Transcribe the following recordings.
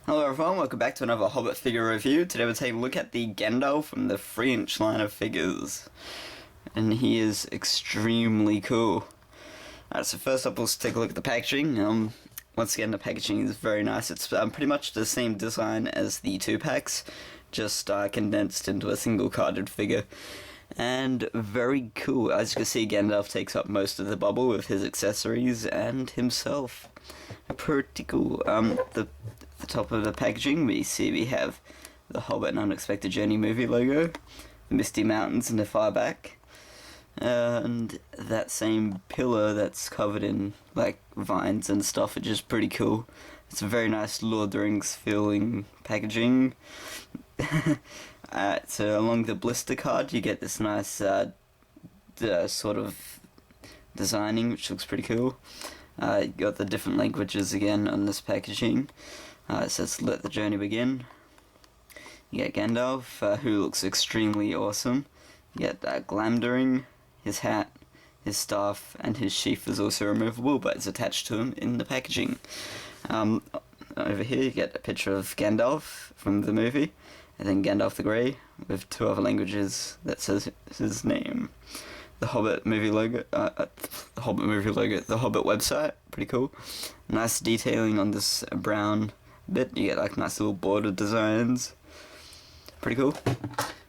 Hello everyone, welcome back to another Hobbit figure review. Today we're taking a look at the Gandalf from the 3-inch line of figures. And he is extremely cool. Alright, so first up let's take a look at the packaging. Once again, the packaging is very nice. It's pretty much the same design as the 2-packs, just condensed into a single carded figure. And very cool. As you can see, Gandalf takes up most of the bubble with his accessories and himself. Pretty cool. The top of the packaging, we have the Hobbit and Unexpected Journey movie logo, the Misty Mountains in the far back, and that same pillar that's covered in like vines and stuff, which is pretty cool. It's a very nice Lord of the Rings feeling packaging. So along the blister card you get this nice sort of designing, which looks pretty cool. You got the different languages again on this packaging. It says "Let the journey begin." You get Gandalf, who looks extremely awesome. You get Glamdring, his hat, his staff, and his sheath is also removable, but it's attached to him in the packaging. Over here you get a picture of Gandalf from the movie, and then Gandalf the Grey with 2 other languages that says his name. The Hobbit movie logo, the Hobbit website, pretty cool. Nice detailing on this brown bit. You get like nice little border designs. Pretty cool.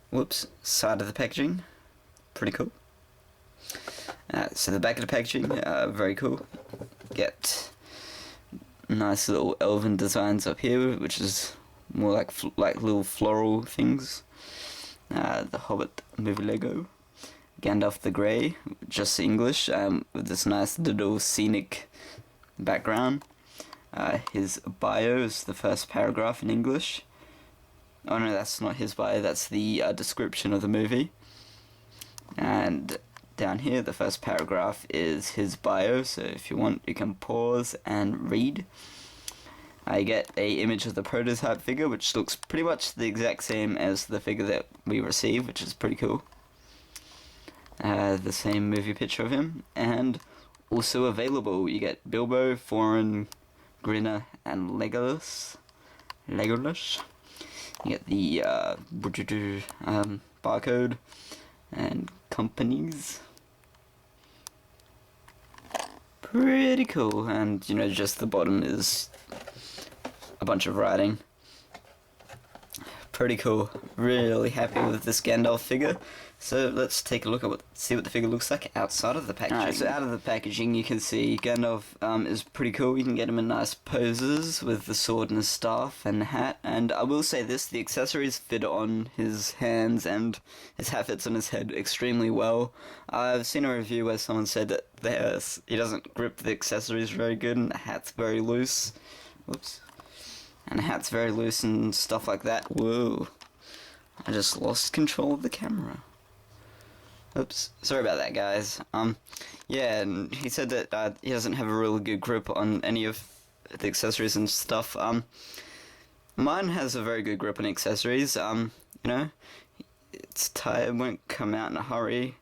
Whoops, side of the packaging, pretty cool. So the back of the packaging, very cool. Get nice little elven designs up here, which is more like little floral things. The Hobbit movie logo. Gandalf the Grey, just English, with this nice little scenic background. His bio is the first paragraph in English. Oh no, that's not his bio, that's the description of the movie. And down here, the first paragraph is his bio, so if you want, you can pause and read. I get a image of the prototype figure, which looks pretty much the exact same as the figure that we received, which is pretty cool. The same movie picture of him, and also available you get Bilbo, Thorin, Grinner, and Legolas. You get the barcode and companies. Pretty cool, and just the bottom is a bunch of writing. Pretty cool. Really happy with this Gandalf figure. So let's take a look at see what the figure looks like outside of the packaging. Alright, so out of the packaging you can see Gandalf is pretty cool. You can get him in nice poses with the sword and his staff and the hat. And I will say this, the accessories fit on his hands and his hat fits on his head extremely well. I've seen a review where someone said that he doesn't grip the accessories very good and the hat's very loose. Whoops. And the hat's very loose and stuff like that. Whoa. I just lost control of the camera. Oops, sorry about that, guys. Yeah, and he said that he doesn't have a really good grip on any of the accessories and stuff. Mine has a very good grip on accessories. It's tight, it won't come out in a hurry.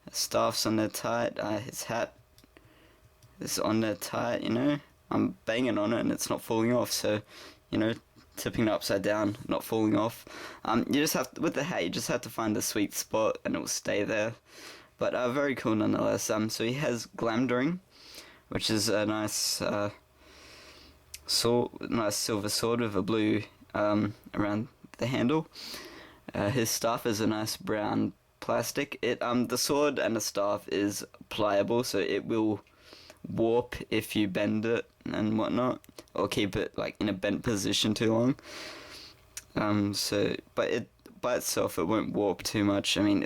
The staff's on there tight. His hat is on there tight. I'm banging on it and it's not falling off. So, tipping it upside down, not falling off. You just have to, with the hat, you just have to find the sweet spot and it will stay there. But very cool nonetheless. So he has Glamdring, which is a nice nice silver sword with a blue around the handle. His staff is a nice brown plastic. The sword and the staff is pliable, so it will warp if you bend it and whatnot, or keep it like in a bent position too long. But it by itself it won't warp too much. I mean,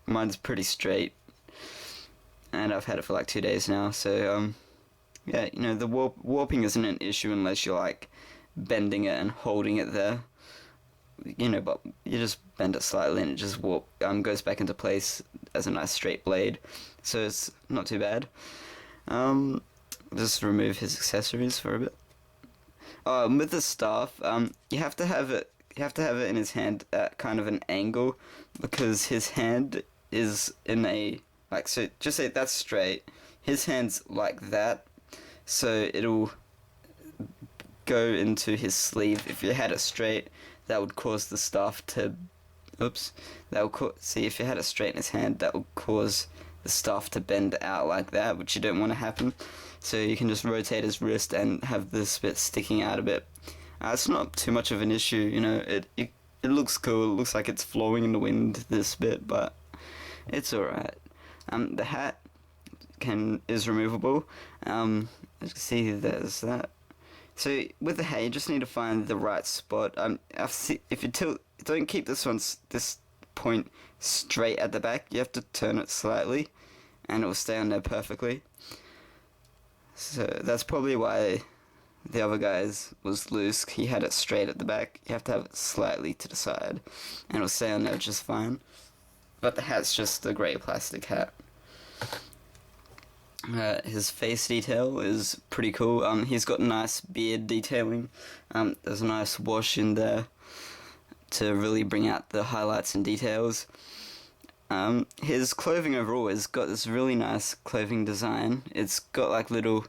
mine's pretty straight, and I've had it for like 2 days now. So yeah, the warping isn't an issue unless you're like bending it and holding it there. But you just bend it slightly and it just goes back into place as a nice straight blade. So it's not too bad. Just remove his accessories for a bit. With the staff, you have to have it in his hand at kind of an angle, because his hand is in a so just say that's straight. His hand's like that, so it'll go into his sleeve. If you had it straight, that would cause the staff to... Oops. That would see, if you had it straight in his hand, that would cause the staff to bend out like that, which you don't want to happen. So you can just rotate his wrist and have this bit sticking out a bit. It's not too much of an issue, you know. It looks cool. It looks like it's flowing in the wind, this bit, but it's alright. The hat is removable. As you can see, there's that. So with the hat, you just need to find the right spot. If you don't keep this point straight at the back. You have to turn it slightly, and it will stay on there perfectly. So that's probably why the other guy's was loose. He had it straight at the back. You have to have it slightly to the side, and it'll stay on there just fine. But the hat's just a grey plastic hat. His face detail is pretty cool. He's got nice beard detailing. There's a nice wash in there to really bring out the highlights and details. His clothing overall has got this really nice clothing design. It's got like little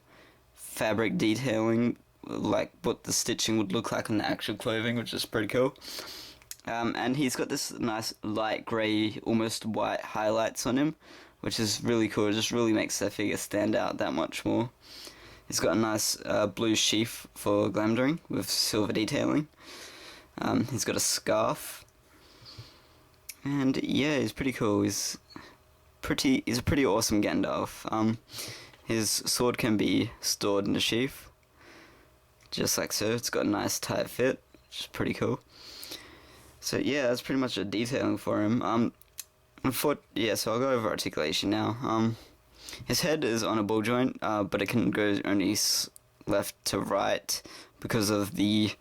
fabric detailing, like what the stitching would look like on the actual clothing, which is pretty cool. And he's got this nice light grey, almost white highlights on him, which is really cool. It just really makes the figure stand out that much more. He's got a nice blue sheath for glamouring with silver detailing. He's got a scarf. And yeah, he's pretty cool. He's a pretty awesome Gandalf. His sword can be stored in the sheath, just like so. It's got a nice tight fit, which is pretty cool. So yeah, that's pretty much a detailing for him. So I'll go over articulation now. His head is on a ball joint, but it can go only left to right because of the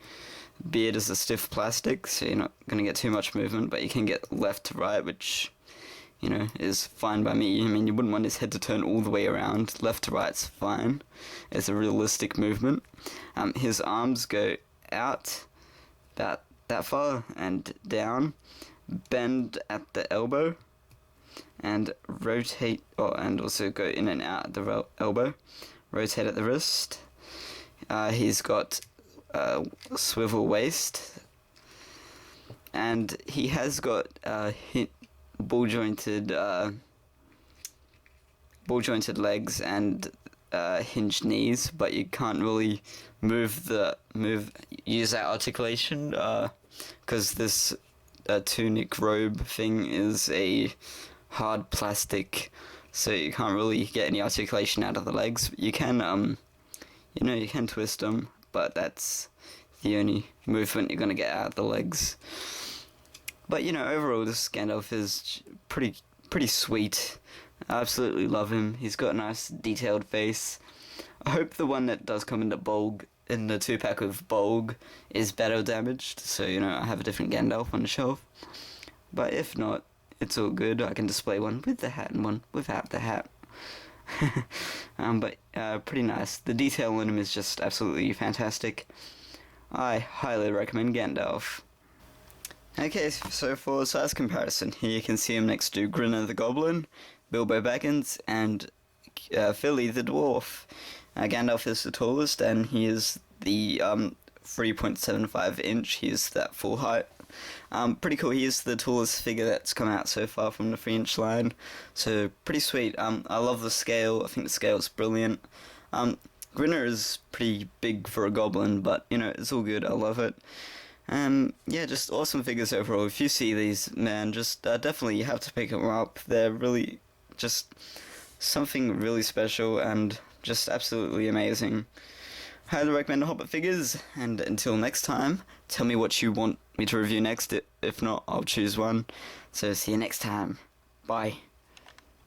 beard is a stiff plastic, so you're not going to get too much movement, but you can get left to right, which, you know, is fine by me. I mean, you wouldn't want his head to turn all the way around. Left to right's fine. It's a realistic movement. His arms go out about that far and down, bend at the elbow, and rotate, and also go in and out at the elbow, rotate at the wrist. He's got swivel waist, and he has got ball jointed legs and hinged knees, but you can't really use that articulation because this tunic robe thing is a hard plastic, so you can't really get any articulation out of the legs. You can you can twist them, but that's the only movement you're going to get out of the legs. But, you know, overall, this Gandalf is pretty sweet. I absolutely love him. He's got a nice detailed face. I hope the one that does come in the 2-pack with Bolg is battle damaged, so, you know, I have a different Gandalf on the shelf. But if not, it's all good. I can display one with the hat and one without the hat. But pretty nice. The detail on him is just absolutely fantastic. I highly recommend Gandalf. Okay, so for size comparison, here you can see him next to Grinner the Goblin, Bilbo Baggins, and Philly the Dwarf. Gandalf is the tallest, and he is the 3.75 inch. He is that full height. Pretty cool. He is the tallest figure that's come out so far from the 3-inch line, so pretty sweet. I love the scale. I think the scale is brilliant. Grinner is pretty big for a goblin, but, you know, it's all good. I love it. Yeah, just awesome figures overall. If you see these, man, just definitely you have to pick them up. They're really just something really special and just absolutely amazing. Highly recommend the Hobbit figures, and until next time, tell me what you want me to review next. If not, I'll choose one. So see you next time. Bye.